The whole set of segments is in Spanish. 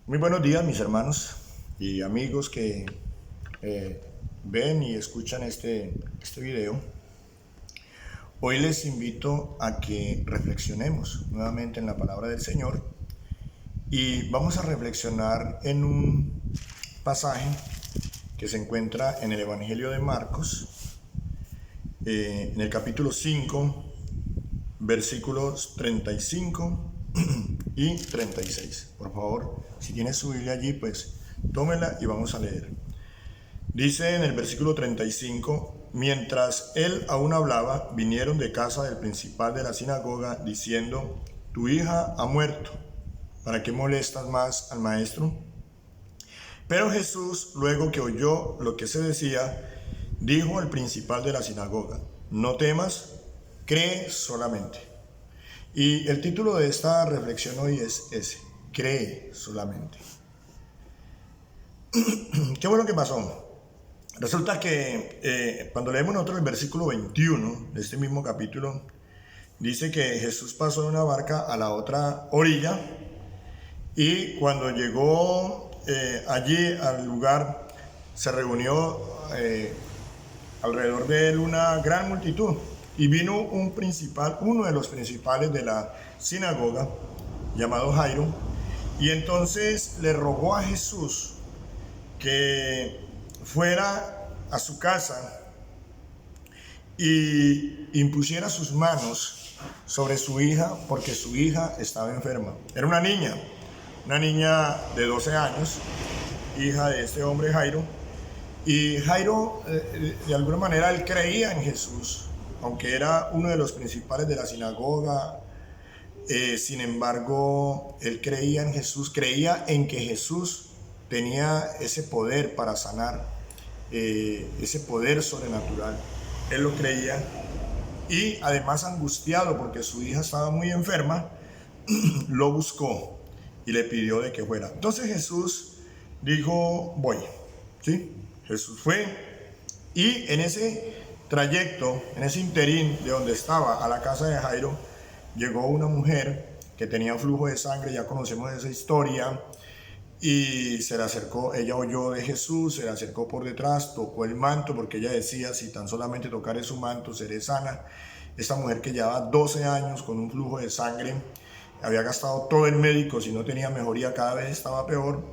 Muy buenos días, mis hermanos y amigos que ven y escuchan este video. Hoy les invito a que reflexionemos nuevamente en la palabra del Señor y vamos a reflexionar en un pasaje que se encuentra en el Evangelio de Marcos, en el capítulo 5, versículos 35 y 36. Por favor, si tienes su Biblia allí, pues tómela y vamos a leer. Dice en el versículo 35: mientras él aún hablaba, vinieron de casa del principal de la sinagoga diciendo: tu hija ha muerto, ¿para qué molestas más al maestro? Pero Jesús, luego que oyó lo que se decía, dijo al principal de la sinagoga: no temas, cree solamente. Y el título de esta reflexión hoy es ese: cree solamente. ¿Qué fue lo que pasó? Resulta que cuando leemos nosotros el versículo 21 de este mismo capítulo, dice que Jesús pasó de una barca a la otra orilla y cuando llegó allí al lugar se reunió alrededor de él una gran multitud y vino uno de los principales de la sinagoga llamado Jairo, y entonces le rogó a Jesús que fuera a su casa y impusiera sus manos sobre su hija, porque su hija estaba enferma. Era una niña de 12 años, hija de este hombre Jairo. Y Jairo, de alguna manera, él creía en Jesús, aunque era uno de los principales de la sinagoga. Sin embargo, él creía en Jesús, creía en que Jesús tenía ese poder para sanar, ese poder sobrenatural. Él lo creía, y además, angustiado porque su hija estaba muy enferma, lo buscó y le pidió de que fuera. Entonces Jesús dijo: voy. ¿Sí? Jesús fue, y en ese trayecto, en ese interín de donde estaba a la casa de Jairo, llegó una mujer que tenía flujo de sangre. Ya conocemos esa historia. Y se le acercó, ella oyó de Jesús, se le acercó por detrás, tocó el manto, porque ella decía: si tan solamente tocaré su manto, seré sana. Esta mujer, que llevaba 12 años con un flujo de sangre, había gastado todo el médico, si no tenía mejoría, cada vez estaba peor,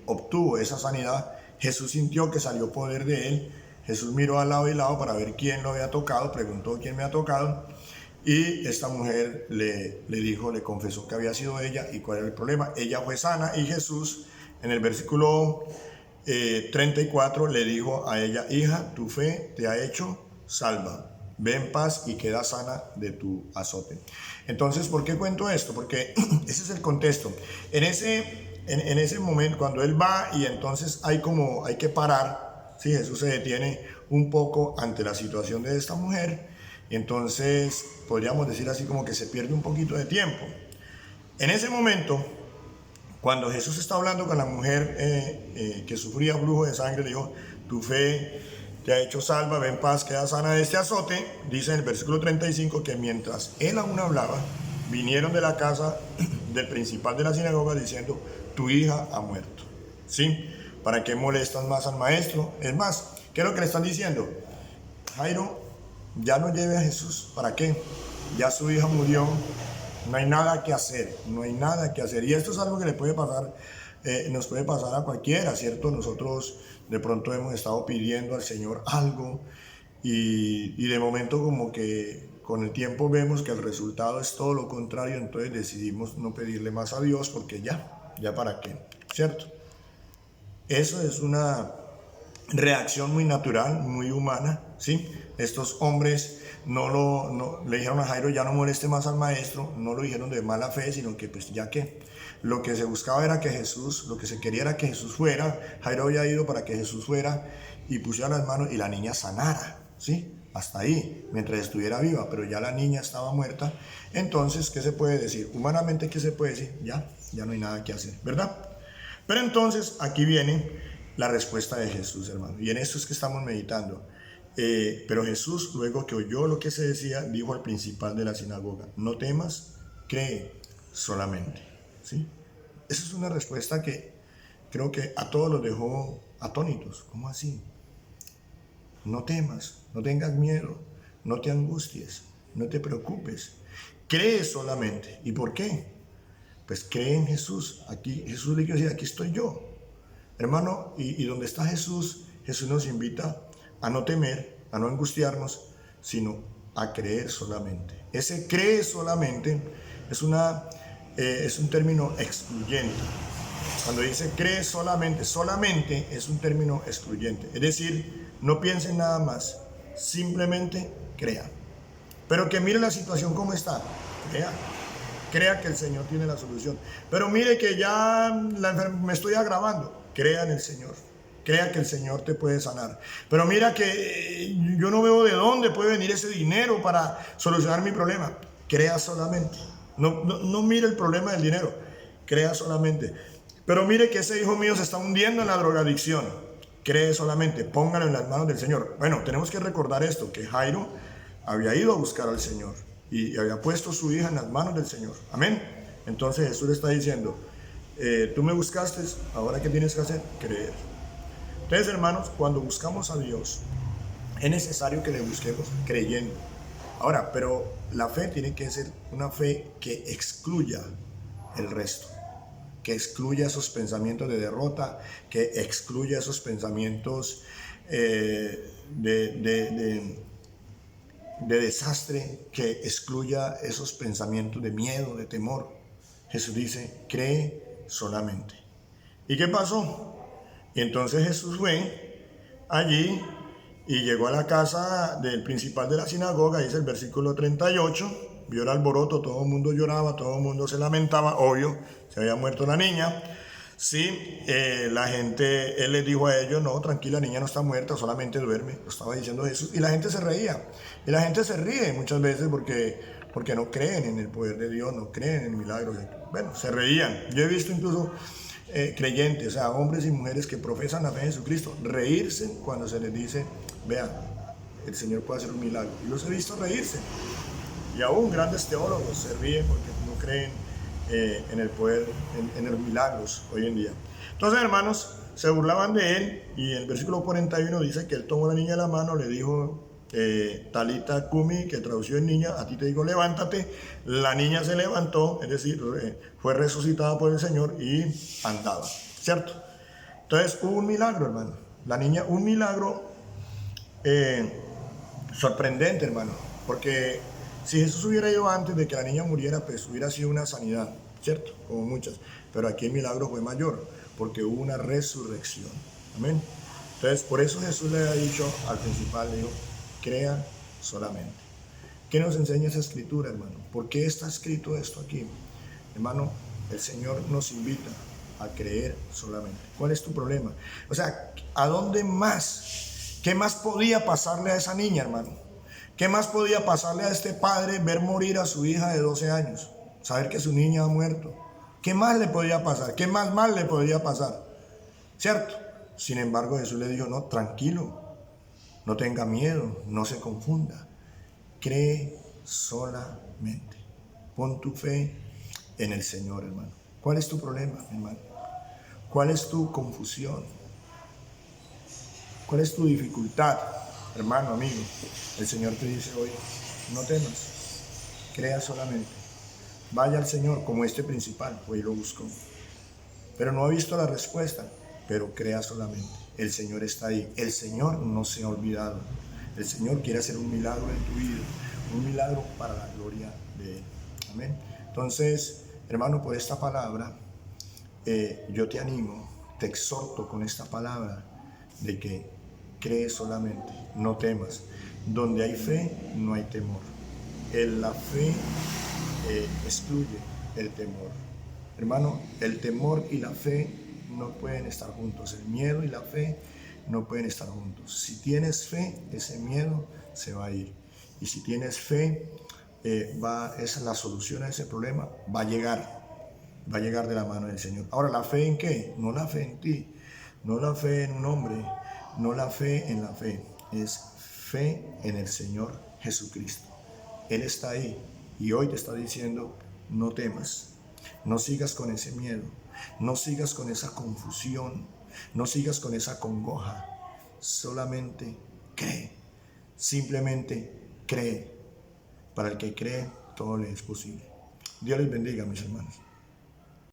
obtuvo esa sanidad. Jesús sintió que salió poder de él. Jesús miró al lado y lado para ver quién lo había tocado, preguntó: ¿quién me ha tocado? Y esta mujer le dijo, le confesó que había sido ella y cuál era el problema. Ella fue sana, y Jesús, en el versículo 34, le dijo a ella: hija, tu fe te ha hecho salva. Ve en paz y queda sana de tu azote. Entonces, ¿por qué cuento esto? Porque ese es el contexto. En ese momento, cuando él va y entonces hay que parar, ¿sí? Jesús se detiene un poco ante la situación de esta mujer. Entonces, podríamos decir así como que se pierde un poquito de tiempo. En ese momento, cuando Jesús está hablando con la mujer que sufría flujo de sangre, le dijo: tu fe te ha hecho salva, ve en paz, queda sana de este azote. Dice en el versículo 35 que mientras él aún hablaba, vinieron de la casa del principal de la sinagoga diciendo: tu hija ha muerto. ¿Sí? ¿Para qué molestas más al maestro? Es más, ¿qué es lo que le están diciendo? Jairo, ya no lleve a Jesús. ¿Para qué? Ya su hija murió. No hay nada que hacer. No hay nada que hacer. Y esto es algo que le puede pasar, nos puede pasar a cualquiera, ¿cierto? Nosotros de pronto hemos estado pidiendo al Señor algo y de momento, como que con el tiempo vemos que el resultado es todo lo contrario. Entonces decidimos no pedirle más a Dios, porque ya para qué, ¿cierto? Eso es una reacción muy natural, muy humana, ¿sí? Estos hombres no le dijeron a Jairo: ya no moleste más al maestro. No lo dijeron de mala fe, sino que pues ya que lo que se buscaba era que Jesús, lo que se quería era que Jesús fuera. Jairo había ido para que Jesús fuera y pusiera las manos y la niña sanara, ¿sí? Hasta ahí, mientras estuviera viva, pero ya la niña estaba muerta. Entonces, ¿qué se puede decir? Humanamente, ¿qué se puede decir? Ya no hay nada que hacer, ¿verdad? Pero entonces aquí viene la respuesta de Jesús, hermano, y en esto es que estamos meditando. Pero Jesús, luego que oyó lo que se decía, dijo al principal de la sinagoga: no temas, cree solamente. ¿Sí? esa es una respuesta que creo que a todos los dejó atónitos. ¿Cómo así? No temas, no tengas miedo, no te angusties, no te preocupes. Cree solamente. ¿Y por qué? Pues cree en Jesús. Aquí Jesús le quiere decir, aquí estoy yo. Hermano, y donde está Jesús, Jesús nos invita a no temer, a no angustiarnos, sino a creer solamente. Ese cree solamente es un término excluyente. Cuando dice cree solamente, solamente es un término excluyente. Es decir, no piense en nada más, simplemente crea. Pero que mire la situación como está, crea. Crea que el Señor tiene la solución. Pero mire que ya me estoy agravando. Crea en el Señor. Crea que el Señor te puede sanar. Pero mira que yo no veo de dónde puede venir ese dinero para solucionar mi problema. Crea solamente. No mire el problema del dinero. Crea solamente. Pero mire que ese hijo mío se está hundiendo en la drogadicción. Cree solamente. Póngalo en las manos del Señor. Bueno, tenemos que recordar esto, que Jairo había ido a buscar al Señor y había puesto su hija en las manos del Señor. Amén. Entonces Jesús le está diciendo, tú me buscaste, ahora ¿qué tienes que hacer? Creer. Entonces, hermanos, cuando buscamos a Dios, es necesario que le busquemos creyendo. Ahora, pero la fe tiene que ser una fe que excluya el resto, que excluya esos pensamientos de derrota, que excluya esos pensamientos de desastre, que excluya esos pensamientos de miedo, de temor. Jesús dice, cree solamente. ¿Y qué pasó? Y entonces Jesús fue allí y llegó a la casa del principal de la sinagoga, dice el versículo 38, vio el alboroto, todo el mundo lloraba, todo el mundo se lamentaba, obvio, se había muerto la niña. Sí, la gente, él les dijo a ellos, no, tranquila, la niña no está muerta, solamente duerme, lo estaba diciendo Jesús, y la gente se reía, y la gente se ríe muchas veces porque no creen en el poder de Dios, no creen en el milagro, bueno, se reían. Yo he visto incluso creyentes, o sea, hombres y mujeres que profesan la fe en Jesucristo, reírse cuando se les dice, vean, el Señor puede hacer un milagro, y los he visto reírse, y aún grandes teólogos se ríen porque no creen en el poder, en los milagros hoy en día. Entonces, hermanos, se burlaban de él, y el versículo 41 dice que él tomó a la niña de la mano, le dijo, Talita Kumi, que tradució en niña, a ti te digo levántate. La niña se levantó, es decir, fue resucitada por el Señor y andaba, ¿cierto? Entonces hubo un milagro, hermano. La niña, un milagro sorprendente, hermano, porque si Jesús hubiera ido antes de que la niña muriera, pues hubiera sido una sanidad, ¿cierto? Como muchas. Pero aquí el milagro fue mayor, porque hubo una resurrección. Amén. Entonces, por eso Jesús le ha dicho al principal, le dijo, crea solamente. ¿Qué nos enseña esa escritura, hermano? ¿Por qué está escrito esto aquí? Hermano, el Señor nos invita a creer solamente. ¿Cuál es tu problema? O sea, ¿a dónde más? ¿Qué más podía pasarle a esa niña, hermano? ¿Qué más podía pasarle a este padre ver morir a su hija de 12 años? Saber que su niña ha muerto. ¿Qué más le podía pasar? ¿Qué más mal le podía pasar? ¿Cierto? Sin embargo, Jesús le dijo, no, tranquilo, no tenga miedo, no se confunda. Cree solamente. Pon tu fe en el Señor, hermano. ¿Cuál es tu problema, hermano? ¿Cuál es tu confusión? ¿Cuál es tu dificultad, hermano, amigo? El Señor te dice hoy, no temas, crea solamente. Vaya al Señor como este principal, hoy lo buscó. Pero no ha visto la respuesta, pero crea solamente. El Señor está ahí. El Señor no se ha olvidado. El Señor quiere hacer un milagro en tu vida, un milagro para la gloria de Él. Amén. Entonces, hermano, por esta palabra, yo te animo, te exhorto con esta palabra de que cree solamente, no temas. Donde hay fe, no hay temor. La fe excluye el temor. Hermano, el temor y la fe no pueden estar juntos. El miedo y la fe no pueden estar juntos. Si tienes fe, ese miedo se va a ir. Y si tienes fe, esa es la solución a ese problema, va a llegar de la mano del Señor. Ahora, ¿la fe en qué? No la fe en ti, no la fe en un hombre, no la fe en la fe, es fe en el Señor Jesucristo. Él está ahí y hoy te está diciendo, no temas, No sigas con ese miedo, no sigas con esa confusión, no sigas con esa congoja. Solamente cree, simplemente cree. Para el que cree, todo le es posible. Dios les bendiga, mis hermanos.